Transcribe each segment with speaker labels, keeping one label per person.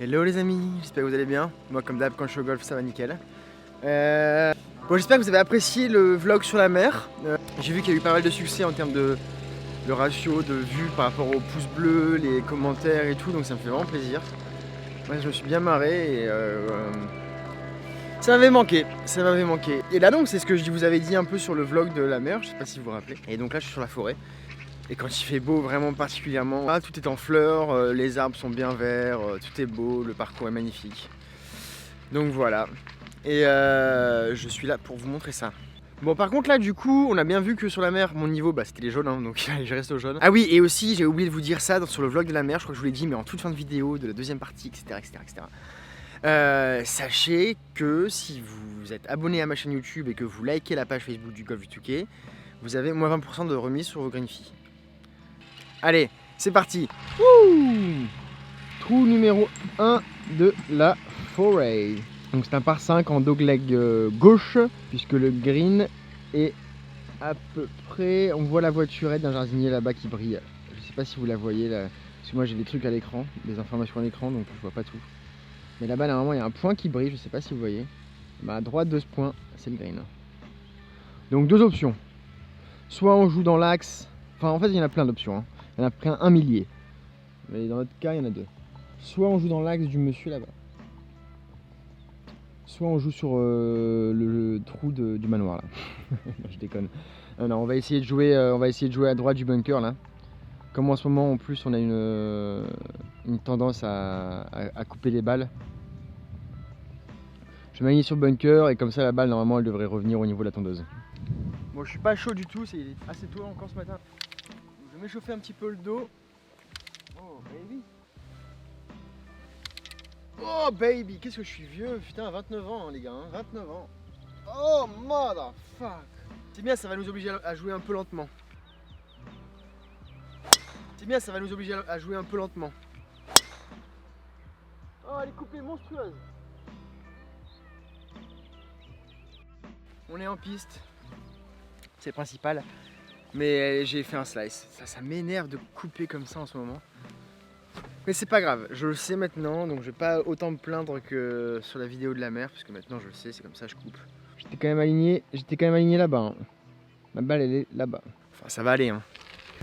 Speaker 1: Hello les amis, j'espère que vous allez bien. Moi comme d'hab quand je suis au golf ça va nickel. Bon, j'espère que vous avez apprécié le vlog sur la mer. J'ai vu qu'il y a eu pas mal de succès en termes de ratio de vues par rapport aux pouces bleus, les commentaires et tout, donc ça me fait vraiment plaisir. Moi je me suis bien marré et ça m'avait manqué, ça m'avait manqué. Et là donc c'est ce que je vous avais dit un peu sur le vlog de la mer, je sais pas si vous vous rappelez. Et donc là je suis sur la forêt. Et quand il fait beau vraiment particulièrement, tout est en fleurs, les arbres sont bien verts, tout est beau, le parcours est magnifique. Donc voilà. Et je suis là pour vous montrer ça. Bon par contre là du coup on a bien vu que sur la mer mon niveau c'était les jaunes hein, donc je reste au jaune. Ah oui et aussi j'ai oublié de vous dire ça sur le vlog de la mer, je crois que je vous l'ai dit mais en toute fin de vidéo de la deuxième partie etc. Sachez que si vous êtes abonné à ma chaîne YouTube et que vous likez la page Facebook du Golf du Touquet, vous avez moins 20% de remise sur vos green fees. Allez, c'est parti. Wouh, trou numéro 1 de la forêt. Donc c'est un par 5 en dogleg gauche, puisque le green est à peu près... On voit la voiturette d'un jardinier là-bas qui brille. Je sais pas si vous la voyez là, parce que moi j'ai des trucs à l'écran, des informations à l'écran, donc je vois pas tout. Mais là-bas normalement il y a un point qui brille, je sais pas si vous voyez. À droite de ce point, c'est le green. Donc deux options. Soit on joue dans l'axe, enfin en fait il y en a plein d'options. Hein. Il y en a pris un millier. Mais dans notre cas, il y en a deux. Soit on joue dans l'axe du monsieur là-bas. Soit on joue sur le trou du manoir là. Non, je déconne. Non, on va essayer de jouer à droite du bunker là. Comme en ce moment en plus on a une tendance à couper les balles. Je vais m'aligner sur le bunker et comme ça la balle normalement elle devrait revenir au niveau de la tondeuse. Bon je suis pas chaud du tout, c'est assez tôt encore ce matin. Je vais m'échauffer un petit peu le dos. Oh baby. Oh baby, qu'est-ce que je suis vieux, putain, 29 ans hein, les gars, hein, 29 ans. Oh motherfuck. C'est bien, ça va nous obliger à jouer un peu lentement. C'est bien, ça va nous obliger à jouer un peu lentement. Oh, elle est coupée monstrueuse. On est en piste, c'est le principal. Mais j'ai fait un slice, ça m'énerve de couper comme ça en ce moment. Mais c'est pas grave, je le sais maintenant, donc je vais pas autant me plaindre que sur la vidéo de la mer, puisque maintenant je le sais, c'est comme ça je coupe. J'étais quand même aligné là-bas. Hein. Ma balle elle est là-bas. Enfin ça va aller hein.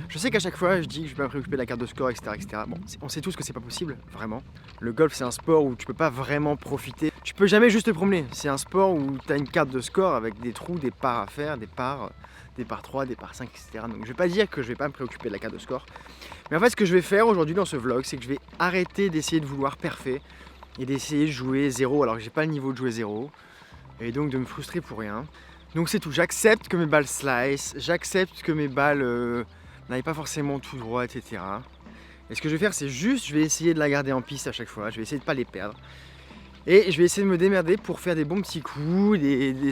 Speaker 1: Je sais qu'à chaque fois je dis que je vais pas me préoccuper de la carte de score, etc. Bon, on sait tous que c'est pas possible, vraiment. Le golf c'est un sport où tu peux pas vraiment profiter. Tu peux jamais juste te promener. C'est un sport où tu as une carte de score avec des trous, des parts à faire, des parts 3, des parts 5, etc. Donc je vais pas dire que je vais pas me préoccuper de la carte de score. Mais en fait ce que je vais faire aujourd'hui dans ce vlog, c'est que je vais arrêter d'essayer de vouloir parfait et d'essayer de jouer 0 alors que j'ai pas le niveau de jouer 0. Et donc de me frustrer pour rien. Donc c'est tout, j'accepte que mes balles slice, j'accepte que mes balles n'aillent pas forcément tout droit, etc. Et ce que je vais faire, c'est juste, je vais essayer de la garder en piste à chaque fois, je vais essayer de pas les perdre. Et je vais essayer de me démerder pour faire des bons petits coups,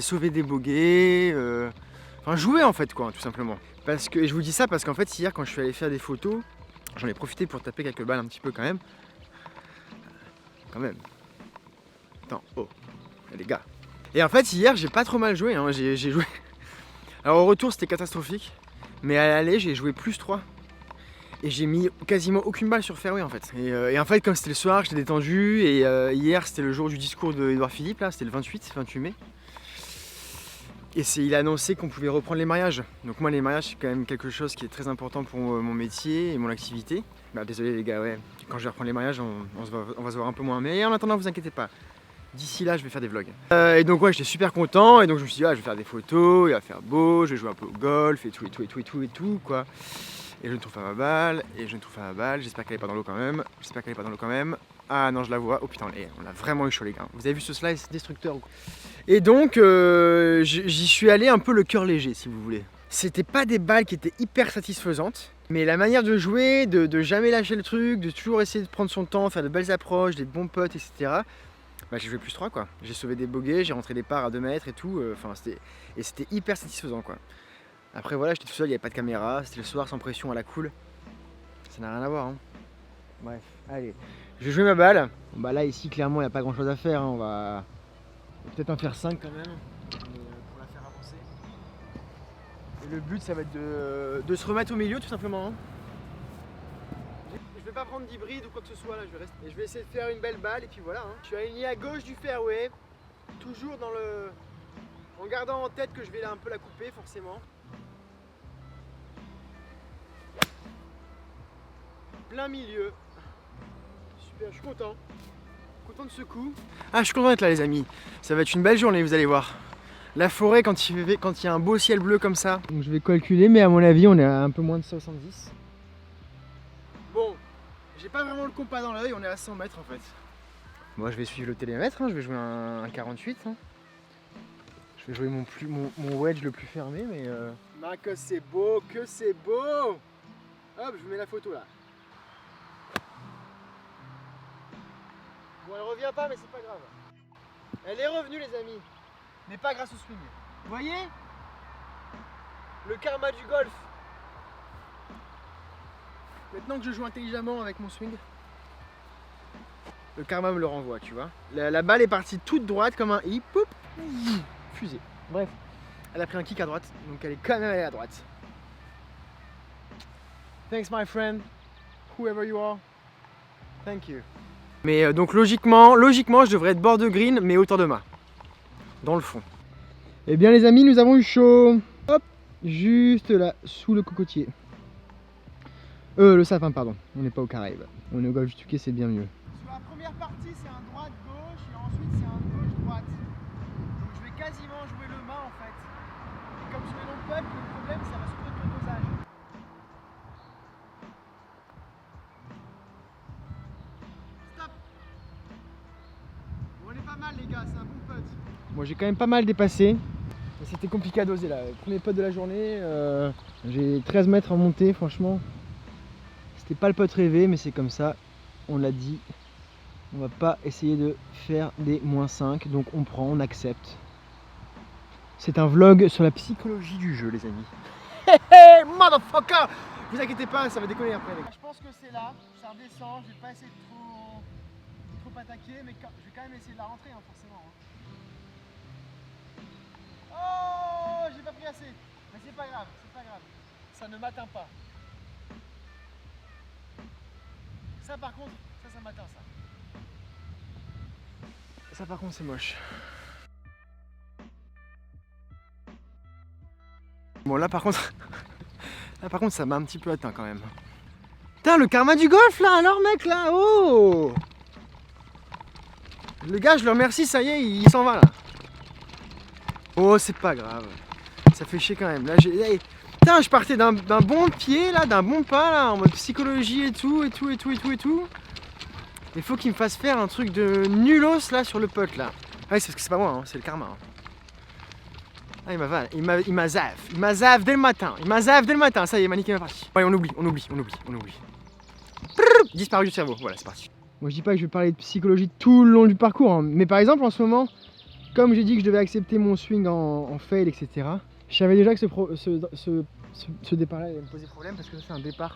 Speaker 1: sauver des bogeys, enfin jouer en fait quoi, tout simplement. Parce que, et je vous dis ça parce qu'en fait hier quand je suis allé faire des photos, j'en ai profité pour taper quelques balles un petit peu quand même. Attends, oh, les gars. Et en fait hier j'ai pas trop mal joué, hein. J'ai joué. Alors au retour c'était catastrophique, mais à l'aller j'ai joué plus 3. Et j'ai mis quasiment aucune balle sur fairway en fait. Et en fait comme c'était le soir, j'étais détendu et hier c'était le jour du discours de Édouard Philippe là, c'était le 28 mai. Et il a annoncé qu'on pouvait reprendre les mariages. Donc moi les mariages c'est quand même quelque chose qui est très important pour mon métier et mon activité. Bah désolé les gars, ouais, quand je vais reprendre les mariages on va se voir un peu moins. Mais en attendant vous inquiétez pas. D'ici là, je vais faire des vlogs. Et donc ouais, j'étais super content et donc je me suis dit je vais faire des photos, il va faire beau, je vais jouer un peu au golf et tout quoi. Et je ne trouve pas ma balle, j'espère qu'elle est pas dans l'eau quand même. Ah non, je la vois, oh putain, on l'a vraiment eu chaud les gars. Vous avez vu ce slice destructeur ou quoi? Et donc j'y suis allé un peu le cœur léger si vous voulez. C'était pas des balles qui étaient hyper satisfaisantes, mais la manière de jouer, de jamais lâcher le truc, de toujours essayer de prendre son temps, faire de belles approches, des bons putts, etc. Bah, j'ai joué plus 3 quoi, j'ai sauvé des bogeys, j'ai rentré des parts à 2 mètres et tout, c'était hyper satisfaisant quoi. Après voilà, j'étais tout seul, il n'y avait pas de caméra, c'était le soir sans pression à la cool, ça n'a rien à voir hein. Bref, allez, je vais jouer ma balle. Bon, bah là ici clairement il n'y a pas grand chose à faire, hein. On va peut-être en faire 5 quand même, pour la faire avancer. Et le but ça va être de se remettre au milieu tout simplement hein. Je vais pas prendre d'hybride ou quoi que ce soit là, je vais rester. Et je vais essayer de faire une belle balle et puis voilà. Hein. Je suis aligné à gauche du fairway, toujours dans le... en gardant en tête que je vais un peu la couper forcément. Plein milieu. Super, je suis content. Content de ce coup. Ah, je suis content d'être là les amis. Ça va être une belle journée, vous allez voir. La forêt quand il y a un beau ciel bleu comme ça. Donc je vais calculer, mais à mon avis on est à un peu moins de 70. Bon, j'ai pas vraiment le compas dans l'œil, on est à 100 mètres en fait. Moi je vais suivre le télémètre, hein, je vais jouer un 48. Hein. Je vais jouer mon wedge le plus fermé, mais... Bah, que c'est beau, que c'est beau. Hop, je vous mets la photo là. Bon, elle revient pas, mais c'est pas grave. Elle est revenue, les amis. Mais pas grâce au swing. Vous voyez? Le karma du golf. Maintenant que je joue intelligemment avec mon swing, le karma me le renvoie, tu vois. La balle est partie toute droite comme un i, poup, fusée. Bref, elle a pris un kick à droite, donc elle est quand même allée à droite. Thanks my friend, whoever you are. Thank you. Mais donc logiquement, je devrais être bord de green, mais hauteur de mât. Dans le fond. Eh bien les amis, nous avons eu chaud. Hop, juste là, sous le cocotier. Le sapin, pardon. On n'est pas au Caraïbes. On est au golfe du Touquet, c'est bien mieux. Sur la première partie, c'est un droite-gauche et ensuite c'est un gauche-droite. Donc je vais quasiment jouer le mât en fait. Et comme je vais long putt, le problème ça va surtout être le dosage. Stop. Bon, on est pas mal les gars, c'est un bon putt. Moi j'ai quand même pas mal dépassé. Mais c'était compliqué à doser là. Le premier putt de la journée, j'ai 13 mètres à monter, franchement. C'était pas le putt rêvé, mais c'est comme ça, on l'a dit. On va pas essayer de faire des -5, donc on prend, on accepte. C'est un vlog sur la psychologie du jeu, les amis. Hey, hey, motherfucker! Vous inquiétez pas, ça va décoller après. Je pense que c'est là, ça redescend, je vais pas essayer de trop attaquer, mais je vais quand même essayer de la rentrer, hein, forcément. Oh, j'ai pas pris assez, mais c'est pas grave, ça ne m'atteint pas. Ça par contre, ça m'atteint ça. Ça par contre c'est moche. Bon là par contre, ça m'a un petit peu atteint quand même. Putain le karma du golf là, alors mec là, oh. Le gars je le remercie, ça y est, il s'en va là. Oh c'est pas grave, ça fait chier quand même. Là j'ai... Putain, je partais d'un bon pied là, d'un bon pas là, en mode psychologie et tout. Il faut qu'il me fasse faire un truc de nulos là sur le putt là. Ouais, c'est parce que c'est pas moi, hein, c'est le karma. Hein. Ah, il m'a zaf dès le matin. Ça y est, il m'a niqué ma partie. Ouais, on oublie. Prrr, disparu du cerveau, voilà, c'est parti. Moi je dis pas que je vais parler de psychologie tout le long du parcours, hein, mais par exemple en ce moment, comme j'ai dit que je devais accepter mon swing en fail, etc. Je savais déjà que ce départ là allait me poser problème parce que c'est un départ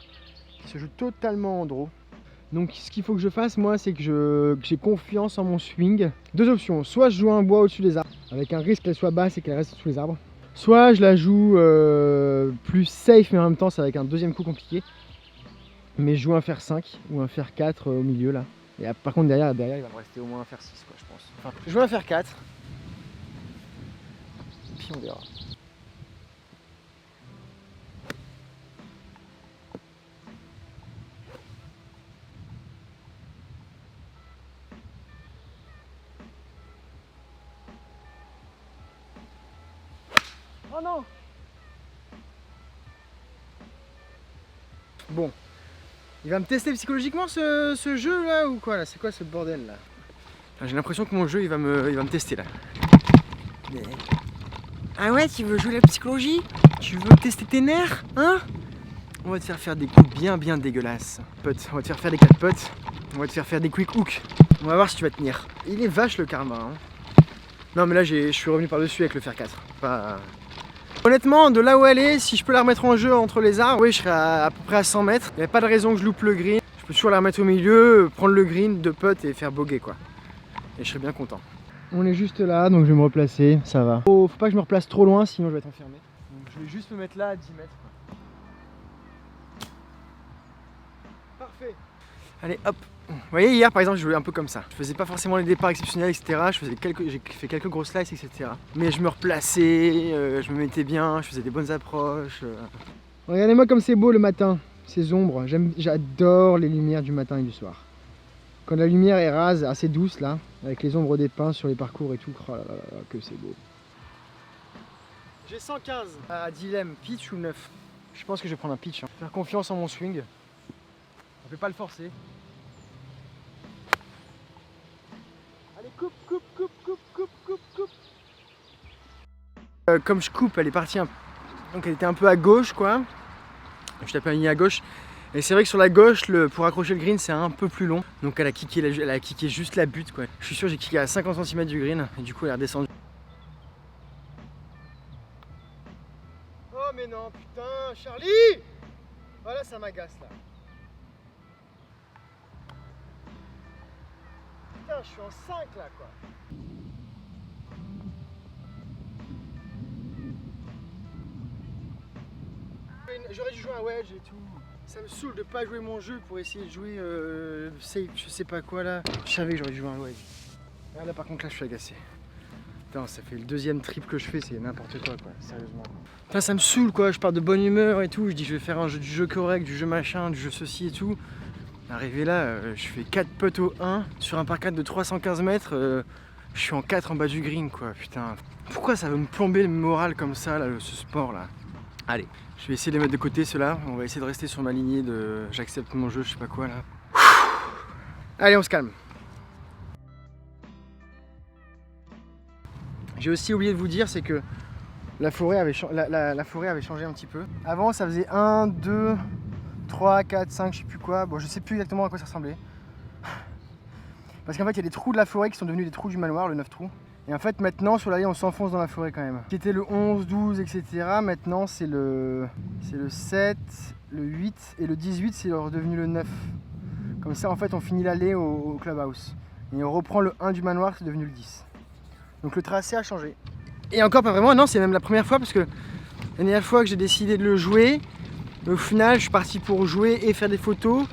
Speaker 1: qui se joue totalement en draw. Donc ce qu'il faut que je fasse moi, c'est que j'ai confiance en mon swing. Deux options, soit je joue un bois au-dessus des arbres avec un risque qu'elle soit basse et qu'elle reste sous les arbres, soit je la joue plus safe mais en même temps c'est avec un deuxième coup compliqué, mais je joue un fer 5 ou un fer 4 au milieu là. Et par contre derrière il va me rester au moins un fer 6 quoi, je pense. Enfin, je joue un fer 4 puis on verra. Oh non! Bon, il va me tester psychologiquement ce jeu là ou quoi là? C'est quoi ce bordel là? J'ai l'impression que mon jeu il va me tester là. Mais... Ah ouais, tu veux jouer la psychologie? Tu veux tester tes nerfs? Hein? On va te faire des coups bien dégueulasses. Pote, on va te faire des 4 potes. On va te faire des quick hooks. On va voir si tu vas tenir. Il est vache le karma. Hein. Non mais là je suis revenu par dessus avec le fer 4. Pas... Honnêtement, de là où elle est, si je peux la remettre en jeu entre les arbres, oui, je serai à peu près à 100 mètres. Il n'y a pas de raison que je loupe le green. Je peux toujours la remettre au milieu, prendre le green de putt et faire bogey quoi. Et je serai bien content. On est juste là, donc je vais me replacer, ça va. Oh, faut pas que je me replace trop loin, sinon je vais être enfermé. Donc je vais juste me mettre là à 10 mètres. Quoi. Parfait. Allez, hop. Vous voyez, hier par exemple, je jouais un peu comme ça. Je faisais pas forcément les départs exceptionnels, etc. J'ai fait quelques grosses slices, etc. Mais je me replaçais, je me mettais bien, je faisais des bonnes approches. Regardez-moi comme c'est beau le matin, ces ombres. J'adore les lumières du matin et du soir. Quand la lumière est rase, assez douce là, avec les ombres des pins sur les parcours et tout, oh là là là, que c'est beau. J'ai 115 à dilemme, pitch ou 9. Je pense que je vais prendre un pitch. Faire confiance en mon swing. Je vais pas le forcer. Allez, coupe, coupe, coupe, coupe, coupe, coupe, coupe. Comme je coupe, elle est partie donc elle était un peu à gauche quoi. Je tapais un ligne à gauche. Et c'est vrai que sur la gauche, pour accrocher le green, c'est un peu plus long. Donc elle a kické juste la butte quoi. Je suis sûr j'ai kické à 50 cm du green et du coup elle est redescendue. Oh mais non, putain, Charlie! Voilà, ça m'agace là. Putain, je suis en 5 là quoi. J'aurais dû jouer un wedge et tout. Ça me saoule de pas jouer mon jeu pour essayer de jouer safe, je sais pas quoi là. Je savais que j'aurais dû jouer un wedge. Ah, là par contre là je suis agacé. Putain, ça fait le deuxième trip que je fais, c'est n'importe quoi sérieusement. Putain, ça me saoule quoi, je pars de bonne humeur et tout, je dis je vais faire du jeu correct, du jeu machin, du jeu ceci et tout. Arrivé là, je fais 4 putts au 1 sur un par 4 de 315 mètres, je suis en 4 en bas du green quoi, putain. Pourquoi ça veut me plomber le moral comme ça là, ce sport là? Allez, je vais essayer de les mettre de côté ceux-là, on va essayer de rester sur ma lignée de j'accepte mon jeu, je sais pas quoi là. Allez, on se calme. J'ai aussi oublié de vous dire, c'est que la forêt avait changé un petit peu. Avant, ça faisait 1, 2, 3, 4, 5, je sais plus quoi. Bon, je sais plus exactement à quoi ça ressemblait. Parce qu'en fait, il y a des trous de la forêt qui sont devenus des trous du manoir, le 9 trous. Et en fait, maintenant, sur l'allée, on s'enfonce dans la forêt quand même. C'était le 11, 12, etc. Maintenant, c'est le 7, le 8 et le 18, c'est redevenu le 9. Comme ça, en fait, on finit l'allée au clubhouse. Et on reprend le 1 du manoir, c'est devenu le 10. Donc le tracé a changé. Et encore pas vraiment, non, c'est même la première fois parce que la dernière fois que j'ai décidé de le jouer, au final, je suis parti pour jouer et faire des photos.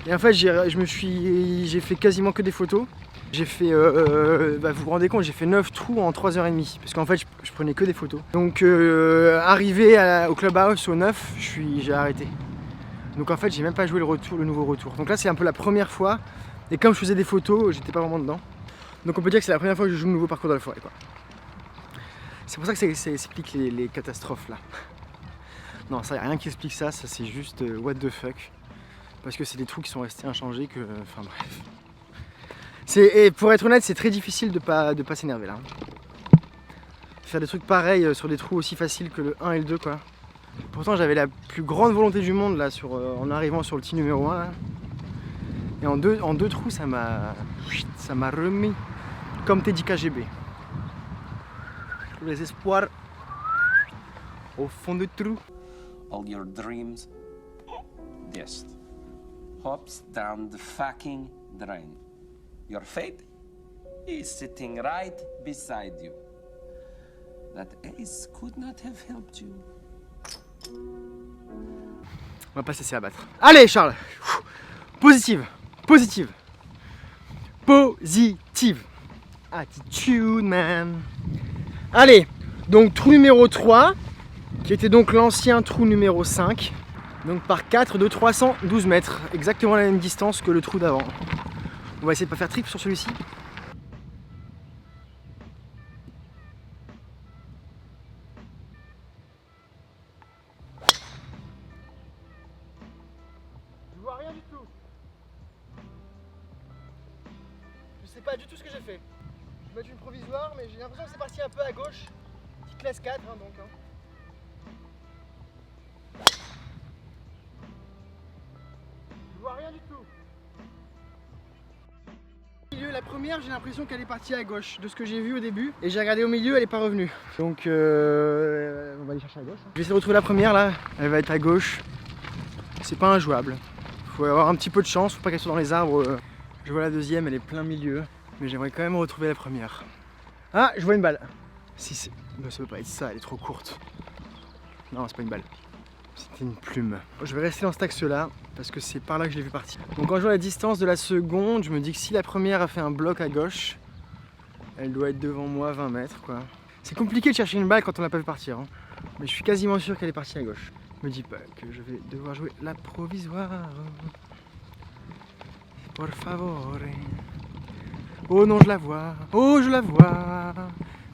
Speaker 1: Et en fait, j'ai fait quasiment que des photos. J'ai fait, vous vous rendez compte, j'ai fait 9 trous en 3h30. Parce qu'en fait, je prenais que des photos. Donc, arrivé au clubhouse au 9, j'ai arrêté. Donc en fait, j'ai même pas joué le nouveau retour. Donc là, c'est un peu la première fois. Et comme je faisais des photos, j'étais pas vraiment dedans. Donc on peut dire que c'est la première fois que je joue le nouveau parcours de la forêt quoi. C'est pour ça que ça explique les catastrophes là. Non, ça y a rien qui explique ça, c'est juste what the fuck. Parce que c'est des trous qui sont restés inchangés que. Enfin bref. Et pour être honnête, c'est très difficile de pas s'énerver là. Faire des trucs pareils sur des trous aussi faciles que le 1 et le 2 quoi. Pourtant j'avais la plus grande volonté du monde là en arrivant sur le tee numéro 1 là. Et en deux trous ça m'a remis comme t'es dit KGB. Les espoirs au fond du trou.
Speaker 2: All your dreams just hops down the fucking drain. Your fate is sitting right beside you. That ace could not have helped you.
Speaker 1: On va pas se laisser abattre. Allez Charles. Positive. Positive. Positive. Attitude man. Allez, donc trou numéro 3, qui était donc l'ancien trou numéro 5, donc par 4 de 312 mètres, exactement la même distance que le trou d'avant. On va essayer de pas faire trip sur celui-ci. Je vois rien du tout. Je sais pas du tout ce que j'ai fait. Je vais mettre une provisoire, mais j'ai l'impression que c'est parti un peu à gauche. Petite classe 4 hein, donc. Hein. Je vois rien du tout. La première, j'ai l'impression qu'elle est partie à gauche de ce que j'ai vu au début. Et j'ai regardé au milieu, elle n'est pas revenue. Donc on va aller chercher à gauche. Hein. Je vais essayer de retrouver la première là. Elle va être à gauche. C'est pas injouable. Faut avoir un petit peu de chance, faut pas qu'elle soit dans les arbres. Je vois la deuxième, elle est plein milieu. Mais j'aimerais quand même retrouver la première. Ah, je vois une balle. Si c'est. Non, ça peut pas être ça, elle est trop courte. Non, c'est pas une balle. C'était une plume. Je vais rester dans cet axe-là, parce que c'est par là que je l'ai vu partir. Donc quand je vois la distance de la seconde, je me dis que si la première a fait un bloc à gauche, elle doit être devant moi 20 mètres, quoi. C'est compliqué de chercher une balle quand on l'a pas vu partir, hein. Mais je suis quasiment sûr qu'elle est partie à gauche. Je me dis pas que je vais devoir jouer la provisoire. Por favore. Oh non, je la vois. Oh, je la vois.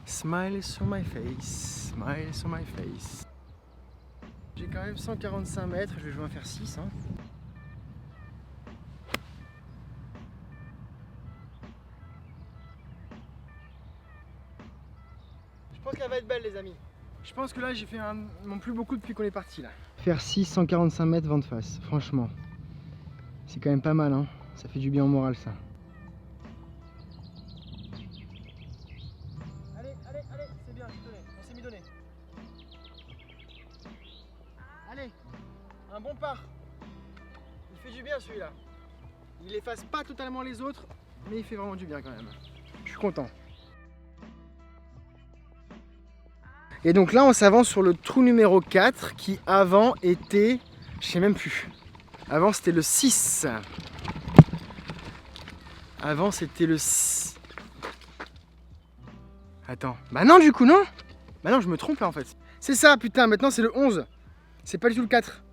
Speaker 1: Smile sur my face. Smile sur my face. J'ai quand même 145 mètres. Je vais jouer un fer 6. Hein. Je pense qu'elle va être belle, les amis. Je pense que là, j'ai fait mon plus beau coup depuis qu'on est parti là. Faire 6, 145 mètres vent de face, franchement. C'est quand même pas mal, hein. Ça fait du bien au moral, ça. Allez, c'est bien, on s'est mis donné. Allez, un bon part. Il fait du bien celui-là. Il efface pas totalement les autres, mais il fait vraiment du bien quand même. Je suis content. Et donc là, on s'avance sur le trou numéro 4 qui avant était, je sais même plus. Avant, c'était le 6. Avant, c'était le 6. Attends. Bah non, du coup, non. Bah non, je me trompe là en fait. C'est ça, putain, maintenant c'est le 11. C'est pas du tout le 4.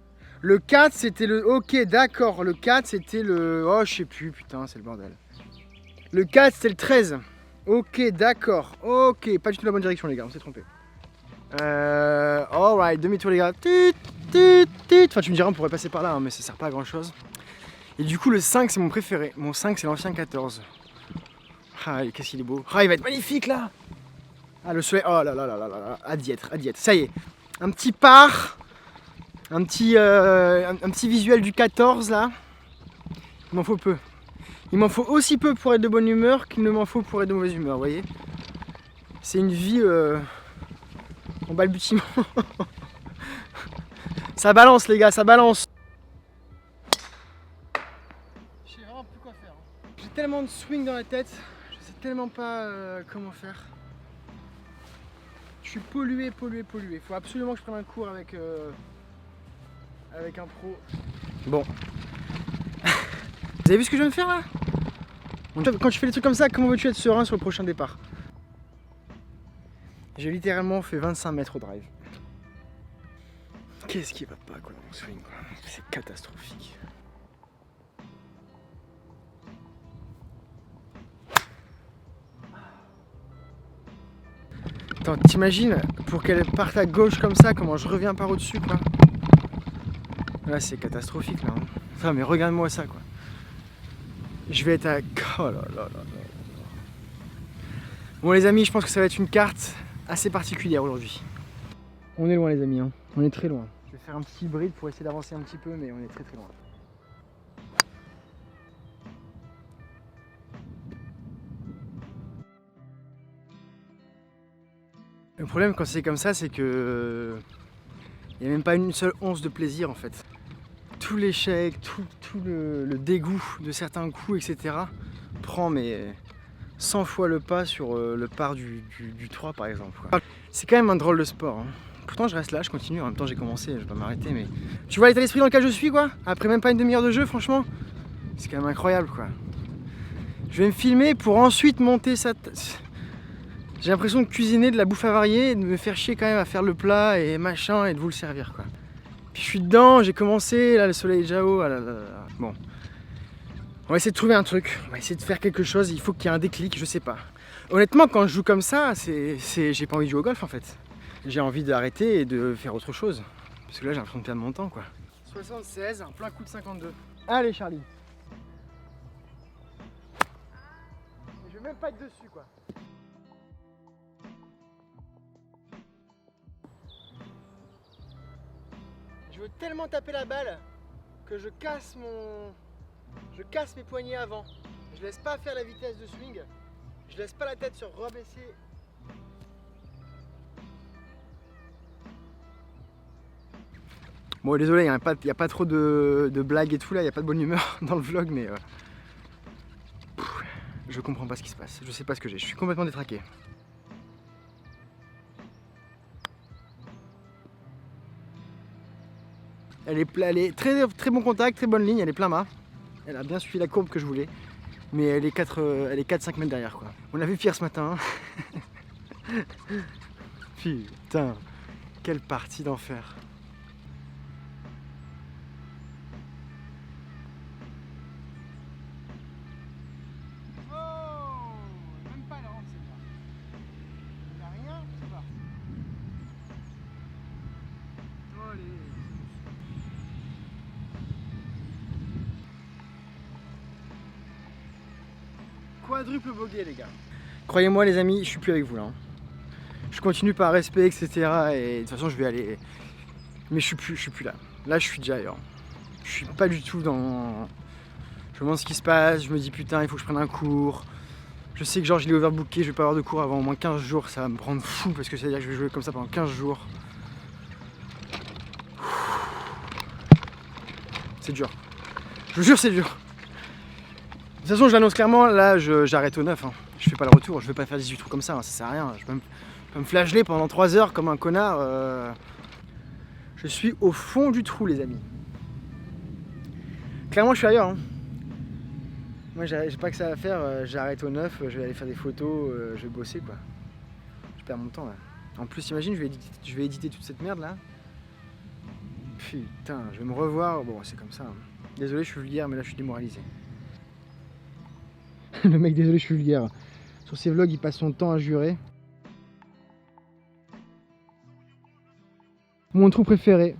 Speaker 1: Le 4, c'était le... Ok, d'accord. Le 4, c'était le... Oh, je sais plus, putain, c'est le bordel. Le 4, c'était le 13. Ok, d'accord. Ok, pas du tout la bonne direction, les gars, on s'est trompé. Alright, demi-tour les gars. Enfin tu me diras on pourrait passer par là hein, mais ça sert pas à grand chose. Et du coup le 5 c'est mon préféré. Mon 5 c'est l'ancien 14. Ah qu'est-ce qu'il est beau. Ah il va être magnifique là. Ah le soleil. Oh là là là là là. À diète. Ça y est. Un petit par. Un petit visuel du 14 là. Il m'en faut peu. Il m'en faut aussi peu pour être de bonne humeur qu'il ne m'en faut pour être de mauvaise humeur, vous voyez. C'est une vie en balbutiement. Ça balance les gars, ça balance. Je sais vraiment plus quoi faire. Hein. J'ai tellement de swing dans la tête, je sais tellement pas comment faire. Je suis pollué. Il faut absolument que je prenne un cours avec un pro. Bon. Vous avez vu ce que je viens de faire là? Quand tu fais des trucs comme ça, comment veux-tu être serein sur le prochain départ? J'ai littéralement fait 25 mètres au drive. Qu'est-ce qui va pas quoi dans mon swing? C'est catastrophique. Attends, t'imagines pour qu'elle parte à gauche comme ça, comment je reviens par au-dessus quoi? Là c'est catastrophique là. Hein. Enfin mais regarde-moi ça quoi. Je vais être à... Oh là là là là. Bon les amis, je pense que ça va être une carte assez particulière aujourd'hui. On est loin les amis, hein. On est très loin. Je vais faire un petit hybride pour essayer d'avancer un petit peu, mais on est très loin. Le problème quand c'est comme ça, c'est que il n'y a même pas une seule once de plaisir en fait. Tout l'échec, tout le dégoût de certains coups, etc. prend mais 100 fois le pas sur le par du 3 par exemple. C'est quand même un drôle de sport. Hein. Pourtant je reste là, je continue, en même temps j'ai commencé, je vais pas m'arrêter mais... Tu vois l'état d'esprit dans lequel je suis quoi? Après même pas une demi-heure de jeu franchement, c'est quand même incroyable quoi. Je vais me filmer pour ensuite monter ça. J'ai l'impression de cuisiner de la bouffe avariée et de me faire chier quand même à faire le plat et machin et de vous le servir quoi. Puis je suis dedans, j'ai commencé, là le soleil est déjà haut, ah là là là. Bon. On va essayer de trouver un truc, on va essayer de faire quelque chose, il faut qu'il y ait un déclic, je sais pas. Honnêtement quand je joue comme ça, j'ai pas envie de jouer au golf en fait. J'ai envie d'arrêter et de faire autre chose. Parce que là j'ai l'impression de perdre mon temps quoi. 76, un plein coup de 52. Allez Charlie. Je vais même pas être dessus quoi. Je veux tellement taper la balle que je casse mes poignets avant. Je laisse pas faire la vitesse de swing. Je laisse pas la tête se rabaisser. Bon désolé, il n'y a pas trop de blagues et tout là, il n'y a pas de bonne humeur dans le vlog mais je comprends pas ce qui se passe, je sais pas ce que j'ai, je suis complètement détraqué. Elle est très, très bon contact, très bonne ligne, elle est plein mât. Elle a bien suivi la courbe que je voulais. Mais elle est 4-5 mètres derrière quoi. On a vu pire ce matin. Putain, quelle partie d'enfer. Oh, même pas la rampe celle-là. Il n'y a rien, ça va. Allez. Quadruple bogey les gars. Croyez-moi les amis, je suis plus avec vous là. Hein. Je continue par respect, etc. Et de toute façon je vais aller. Mais je suis plus là. Là je suis déjà ailleurs. Je suis pas du tout dans. Je me demande ce qui se passe, je me dis putain il faut que je prenne un cours. Je sais que genre je l'ai overbooké, je vais pas avoir de cours avant au moins 15 jours, ça va me prendre fou parce que ça veut dire que je vais jouer comme ça pendant 15 jours. C'est dur. Je vous jure c'est dur. De toute façon je l'annonce clairement, là j'arrête au 9. Hein. Je fais pas le retour, je vais pas faire 18 trous comme ça, hein, ça sert à rien. Je peux me flageller pendant 3 heures comme un connard. Je suis au fond du trou les amis. Clairement je suis ailleurs. Hein. Moi j'ai pas que ça à faire, j'arrête au 9, je vais aller faire des photos, je vais bosser quoi. Je perds mon temps là. En plus imagine je vais éditer toute cette merde là. Putain, je vais me revoir, bon c'est comme ça. Hein. Désolé je suis vulgaire mais là je suis démoralisé. Le mec désolé je suis vulgaire. Sur ses vlogs il passe son temps à jurer. Mon trou préféré.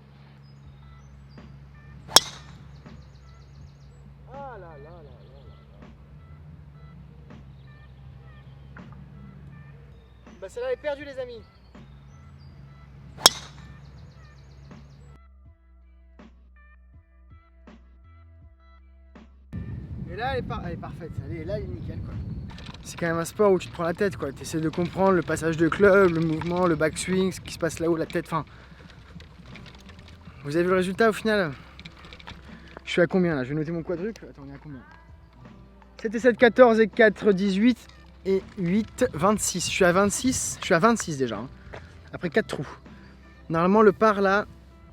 Speaker 1: Bah celle-là est perdue les amis. Et là elle est parfaite, là elle est nickel quoi. C'est quand même un sport où tu te prends la tête quoi. Tu essaies de comprendre le passage de club, le mouvement, le backswing, ce qui se passe là-haut, la tête, enfin. Vous avez vu le résultat au final? Je suis à combien là? Je vais noter mon quadruple. Attends, on est à combien? 7 et 7, 14 et 4, 18 et 8, 26. Je suis à 26 déjà. Hein. Après 4 trous. Normalement le par là,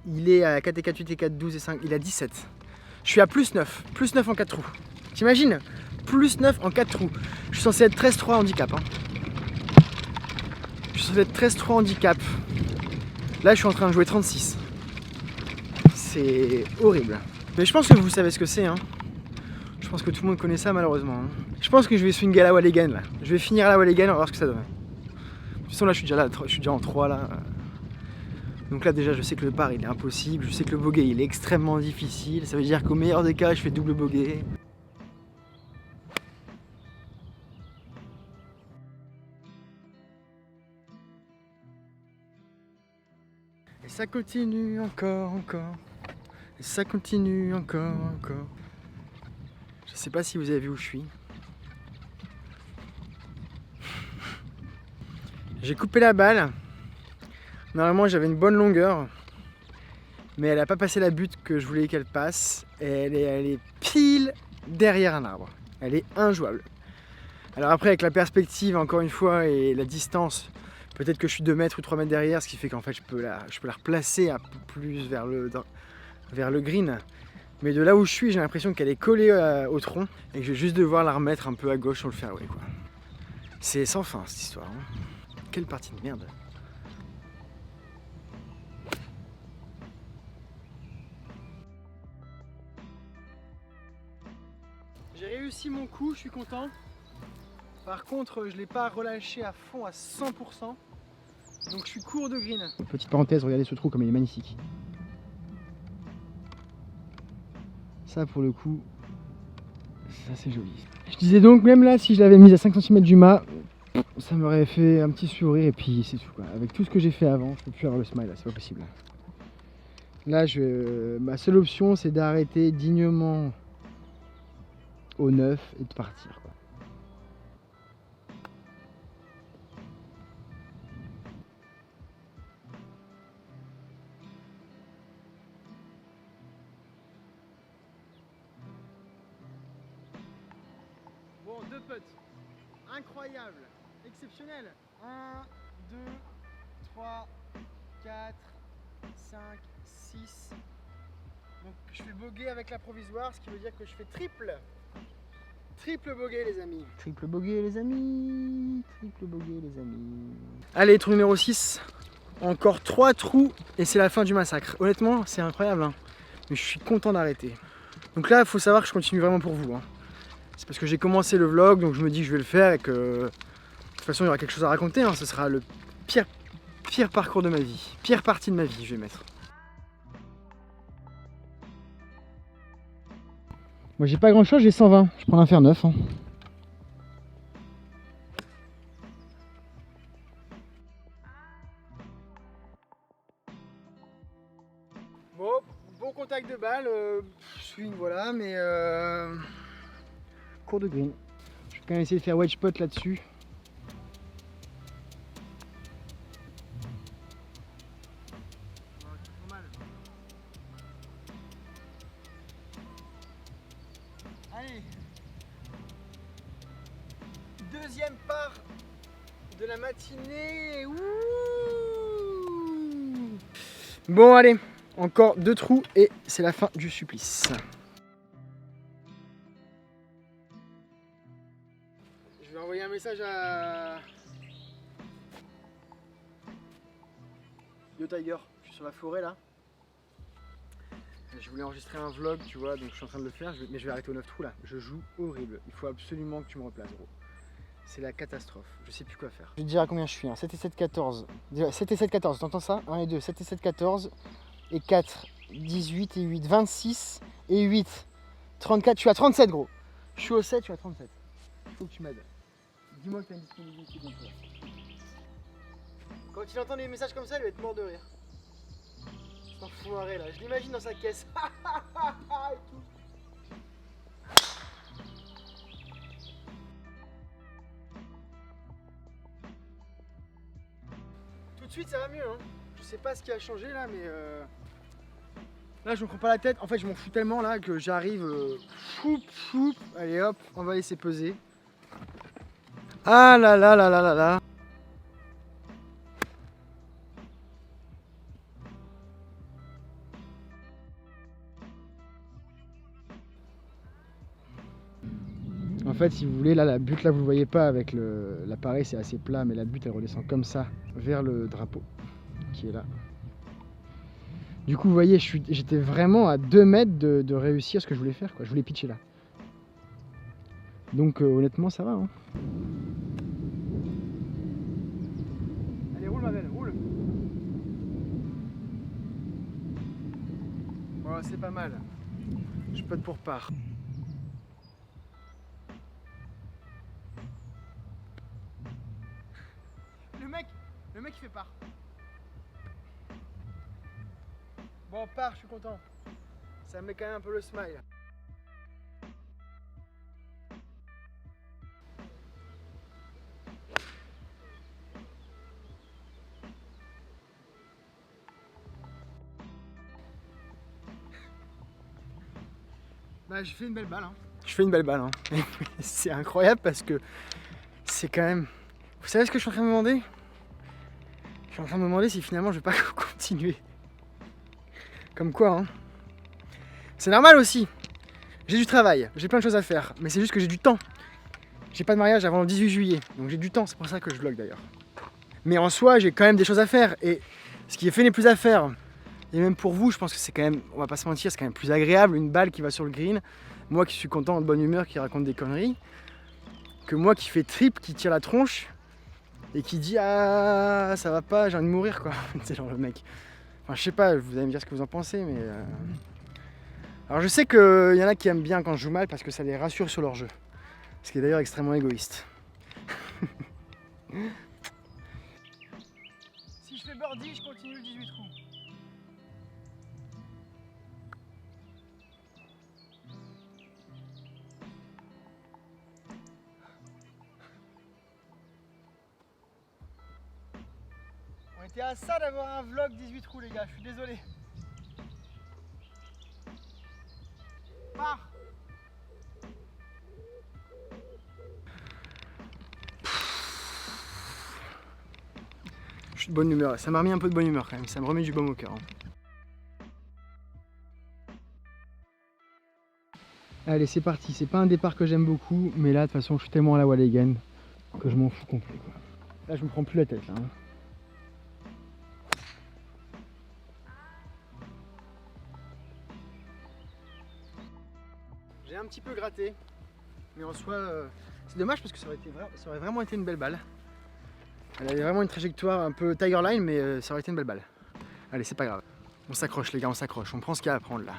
Speaker 1: il est à 4 et 4, 8 et 4, 12 et 5, il est à 17. Je suis à plus 9 en 4 trous. T'imagines? Plus 9 en 4 trous. Je suis censé être 13-3 handicap. Hein. Je suis censé être 13-3 handicap. Là je suis en train de jouer 36. C'est horrible. Mais je pense que vous savez ce que c'est. Hein. Je pense que tout le monde connaît ça malheureusement. Hein. Je pense que je vais swinger à la Walligan là. Je vais finir à la Walligan, on va voir ce que ça donne. De toute façon là je suis déjà en 3 là. Donc là déjà je sais que le par il est impossible. Je sais que le bogey il est extrêmement difficile. Ça veut dire qu'au meilleur des cas je fais double bogey. Et ça continue encore. Et ça continue encore. Je sais pas si vous avez vu où je suis. J'ai coupé la balle. Normalement j'avais une bonne longueur. Mais elle n'a pas passé la butte que je voulais qu'elle passe. Et elle est pile derrière un arbre. Elle est injouable. Alors après avec la perspective encore une fois et la distance, peut-être que je suis 2 mètres ou 3 mètres derrière, ce qui fait qu'en fait je peux la replacer un peu plus vers le green. Mais de là où je suis, j'ai l'impression qu'elle est collée au tronc et que je vais juste devoir la remettre un peu à gauche sur le fairway quoi. C'est sans fin cette histoire. Hein. Quelle partie de merde. J'ai réussi mon coup, je suis content. Par contre, je ne l'ai pas relâché à fond à 100%. Donc je suis court de green. Petite parenthèse, regardez ce trou comme il est magnifique. Ça pour le coup, ça c'est joli. Je disais donc même là si je l'avais mise à 5 cm du mât, ça m'aurait fait un petit sourire et puis c'est tout quoi. Avec tout ce que j'ai fait avant, je peux plus avoir le smile là, c'est pas possible. Là ma seule option c'est d'arrêter dignement au 9 et de partir quoi. Bon, 2 putts. Incroyable, exceptionnel. 1, 2, 3, 4, 5, 6, Donc je fais bogey avec la provisoire, ce qui veut dire que je fais triple. Triple bogey les amis. Triple bogey les amis. Triple bogey les amis. Allez, trou numéro 6. Encore 3 trous et c'est la fin du massacre. Honnêtement, c'est incroyable. Hein. Mais je suis content d'arrêter. Donc là, il faut savoir que je continue vraiment pour vous. Hein. C'est parce que j'ai commencé le vlog, donc je me dis que je vais le faire et que de toute façon, il y aura quelque chose à raconter. Hein. Ce sera le pire parcours de ma vie. Pire partie de ma vie, je vais mettre. Moi j'ai pas grand chose, j'ai 120, je prends un fer 9. Hein. Bon contact de balle, swing voilà, mais cours de green. Je vais quand même essayer de faire wedge putt là-dessus. Allez, deuxième part de la matinée. Ouh. Bon allez, encore 2 trous et c'est la fin du supplice. Je vais envoyer un message à Yo Tiger, je suis sur la forêt là. Je voulais enregistrer un vlog, tu vois, donc je suis en train de le faire, mais je vais arrêter au 9 trous là. Je joue horrible, il faut absolument que tu me replaces gros. C'est la catastrophe, je sais plus quoi faire. Je vais te dire à combien je suis, hein. 7 et 7, 14. 7 et 7, 14, t'entends ça? 1 et 2, 7 et 7, 14. Et 4, 18 et 8, 26 et 8, 34, je suis à 37 gros. Je suis au 7, je suis à 37. Il faut que tu m'aides. Dis-moi que tu as une disponibilité comme ça. Quand il entend des messages comme ça, il va être mort de rire. C'est enfoiré là, je l'imagine dans sa caisse. Et tout. Tout de suite ça va mieux hein. Je sais pas ce qui a changé là mais là je me prends pas la tête. En fait je m'en fous tellement là que j'arrive allez hop, on va laisser peser. Ah là là là là là là. En fait, si vous voulez, là, la butte, là, vous ne voyez pas avec l'appareil, c'est assez plat, mais la butte, elle redescend comme ça, vers le drapeau, qui est là. Du coup, vous voyez, j'étais vraiment à 2 mètres de réussir ce que je voulais faire, quoi. Je voulais pitcher là. Donc, honnêtement, ça va. Hein. Allez, roule, ma belle, roule. Bon, c'est pas mal. Je peux être pour part. Le mec il fait part. Bon part, je suis content. Ça me met quand même un peu le smile. Bah je fais une belle balle hein. Je fais une belle balle hein. C'est incroyable parce que c'est quand même... Vous savez ce que je suis en train de me demander? Je suis en train de me demander si finalement je vais pas continuer. Comme quoi, hein. C'est normal aussi. J'ai du travail, j'ai plein de choses à faire, mais c'est juste que j'ai du temps. J'ai pas de mariage avant le 18 juillet, donc j'ai du temps, c'est pour ça que je vlog d'ailleurs. Mais en soi, j'ai quand même des choses à faire, et ce qui est fait n'est plus à faire. Et même pour vous, je pense que c'est quand même, on va pas se mentir, c'est quand même plus agréable, une balle qui va sur le green, moi qui suis content, de bonne humeur, qui raconte des conneries, que moi qui fais trip, qui tire la tronche, et qui dit ah ça va pas, j'ai envie de mourir quoi. C'est genre le mec. Enfin je sais pas, vous allez me dire ce que vous en pensez mais alors je sais qu'il y en a qui aiment bien quand je joue mal parce que ça les rassure sur leur jeu. Ce qui est d'ailleurs extrêmement égoïste. Si je fais birdie, je continue le 18 trous. On était à ça d'avoir un vlog 18 trous les gars, je suis désolé. Pars. Je suis de bonne humeur, ça m'a remis un peu de bonne humeur quand même, ça me remet du baume au cœur. Hein. Allez, c'est parti. C'est pas un départ que j'aime beaucoup, mais là, de toute façon, je suis tellement à la wall again que je m'en fous complet, quoi. Là, je me prends plus la tête, là. Hein. J'ai un petit peu gratté, mais en soi, c'est dommage parce que ça aurait vraiment été une belle balle. Elle avait vraiment une trajectoire un peu Tiger Line, mais ça aurait été une belle balle. Allez, c'est pas grave. On s'accroche, les gars, on s'accroche. On prend ce qu'il y a à prendre là.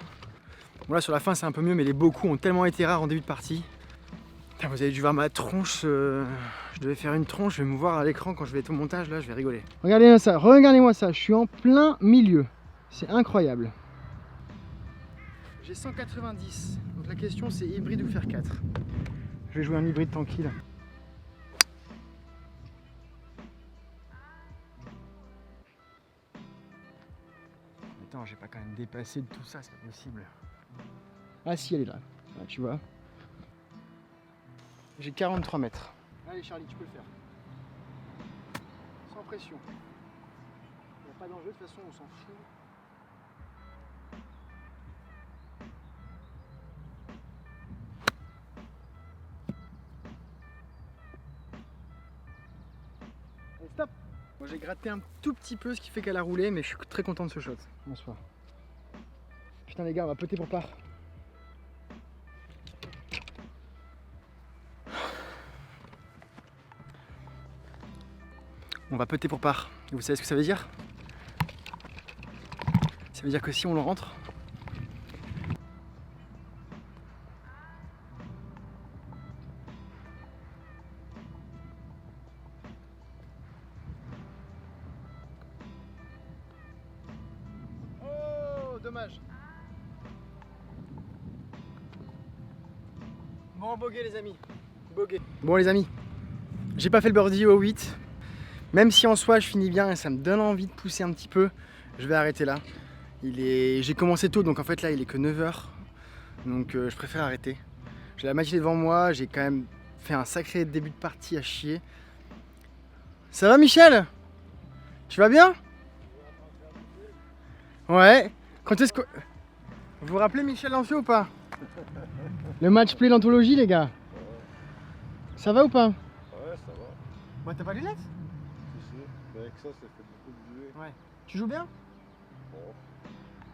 Speaker 1: Bon, là, sur la fin, c'est un peu mieux, mais les beaux coups ont tellement été rares en début de partie. Putain, vous avez dû voir ma tronche. Je devais faire une tronche. Je vais me voir à l'écran quand je vais être au montage. Là, je vais rigoler. Regardez-moi ça. Je suis en plein milieu. C'est incroyable. J'ai 190. Donc la question, c'est hybride ou faire 4. Je vais jouer un hybride tranquille. Attends, j'ai pas quand même dépassé de tout ça, c'est pas possible. Ah si, elle est là. Là, tu vois. J'ai 43 mètres. Allez Charlie, tu peux le faire. Sans pression. Il n'y a pas d'enjeu, de toute façon on s'en fout. Allez, stop. Bon, j'ai gratté un tout petit peu, ce qui fait qu'elle a roulé, mais je suis très content de ce shot. Bonsoir. Putain les gars, on va péter pour part. On va putter pour part. Et vous savez ce que ça veut dire? Ça veut dire que si on le rentre, oh, dommage. Bon, bogey les amis. Bogey. Bon les amis, j'ai pas fait le birdie au 8. Même si en soi je finis bien et ça me donne envie de pousser un petit peu, je vais arrêter là. J'ai commencé tôt, donc en fait là il est que 9 h. Donc je préfère arrêter. J'ai la matinée devant moi, j'ai quand même fait un sacré début de partie à chier. Ça va Michel? Tu vas bien? Ouais. Quand est-ce que... Vous vous rappelez Michel Lanfiot ou pas? Le match play l'anthologie les gars. Ça va ou pas?
Speaker 3: Ouais, ça va.
Speaker 1: Ouais, t'as pas de lunettes?
Speaker 3: Si, avec ça, ça fait beaucoup de buée.
Speaker 1: Ouais. Tu joues bien?
Speaker 3: Bon.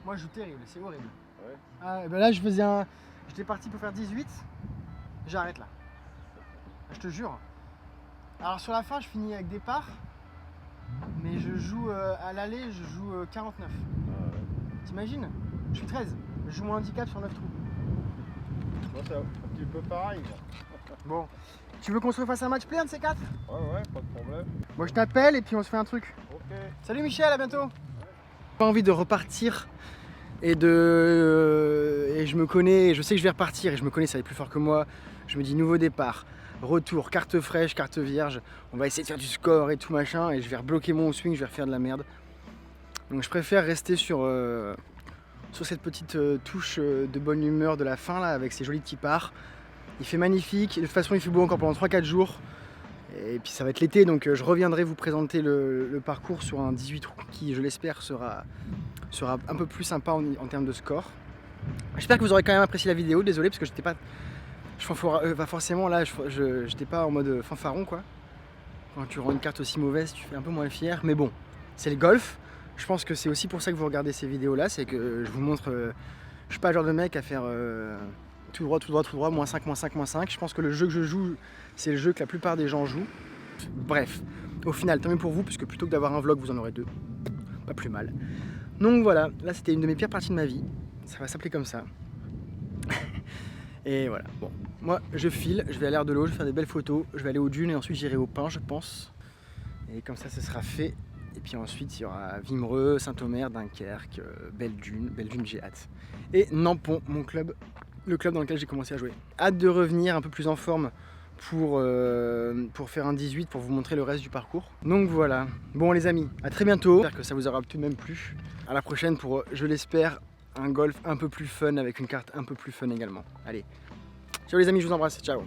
Speaker 1: Moi je joue terrible, c'est horrible.
Speaker 3: Ouais.
Speaker 1: Ah, ben là je faisais un... J'étais parti pour faire 18. J'arrête là. Je te jure. Alors sur la fin je finis avec des parts. Mais je joue à l'aller, je joue 49.
Speaker 3: Ah ouais.
Speaker 1: T'imagines? Je suis 13. Je joue mon handicap sur 9 trous.
Speaker 3: Moi, c'est un petit peu pareil. Moi.
Speaker 1: Bon. Tu veux qu'on se refasse un match play un de ces 4?
Speaker 3: Ouais, pas de problème.
Speaker 1: Moi je t'appelle et puis on se fait un truc.
Speaker 3: Ok.
Speaker 1: Salut Michel, à bientôt. J'ai pas envie de repartir et je me connais, et je sais que je vais repartir et je me connais, ça va être plus fort que moi. Je me dis nouveau départ, retour, carte fraîche, carte vierge. On va essayer de faire du score et tout machin et je vais rebloquer mon swing, je vais refaire de la merde. Donc je préfère rester sur cette petite touche de bonne humeur de la fin là avec ces jolis petits parts. Il fait magnifique, de toute façon il fait beau encore pendant 3-4 jours. Et puis ça va être l'été, donc je reviendrai vous présenter le parcours sur un 18 trous qui, je l'espère, sera un peu plus sympa en termes de score. J'espère que vous aurez quand même apprécié la vidéo, désolé parce que j'étais pas... forcément là, j'étais pas en mode fanfaron quoi. Quand tu rends une carte aussi mauvaise, tu fais un peu moins fier, mais bon, c'est le golf. Je pense que c'est aussi pour ça que vous regardez ces vidéos là, c'est que je vous montre... je suis pas le genre de mec à faire... tout droit, moins 5, moins 5, moins 5. Je pense que le jeu que je joue, c'est le jeu que la plupart des gens jouent. Bref, au final, tant mieux pour vous, puisque plutôt que d'avoir un vlog, vous en aurez 2. Pas plus mal. Donc voilà, là c'était une de mes pires parties de ma vie. Ça va s'appeler comme ça. Et voilà, bon. Moi, je file, je vais à l'air de l'eau, je vais faire des belles photos. Je vais aller aux dunes et ensuite j'irai au Pin, je pense. Et comme ça, ce sera fait. Et puis ensuite, il y aura Vimereux, Saint-Omer, Dunkerque, Belle Dune, j'ai hâte. Et Nampont, mon club. Le club dans lequel j'ai commencé à jouer. Hâte de revenir un peu plus en forme pour faire un 18 pour vous montrer le reste du parcours. Donc voilà. Bon les amis, à très bientôt. J'espère que ça vous aura tout de même plu. À la prochaine pour, je l'espère, un golf un peu plus fun avec une carte un peu plus fun également. Allez. Ciao les amis, je vous embrasse. Ciao.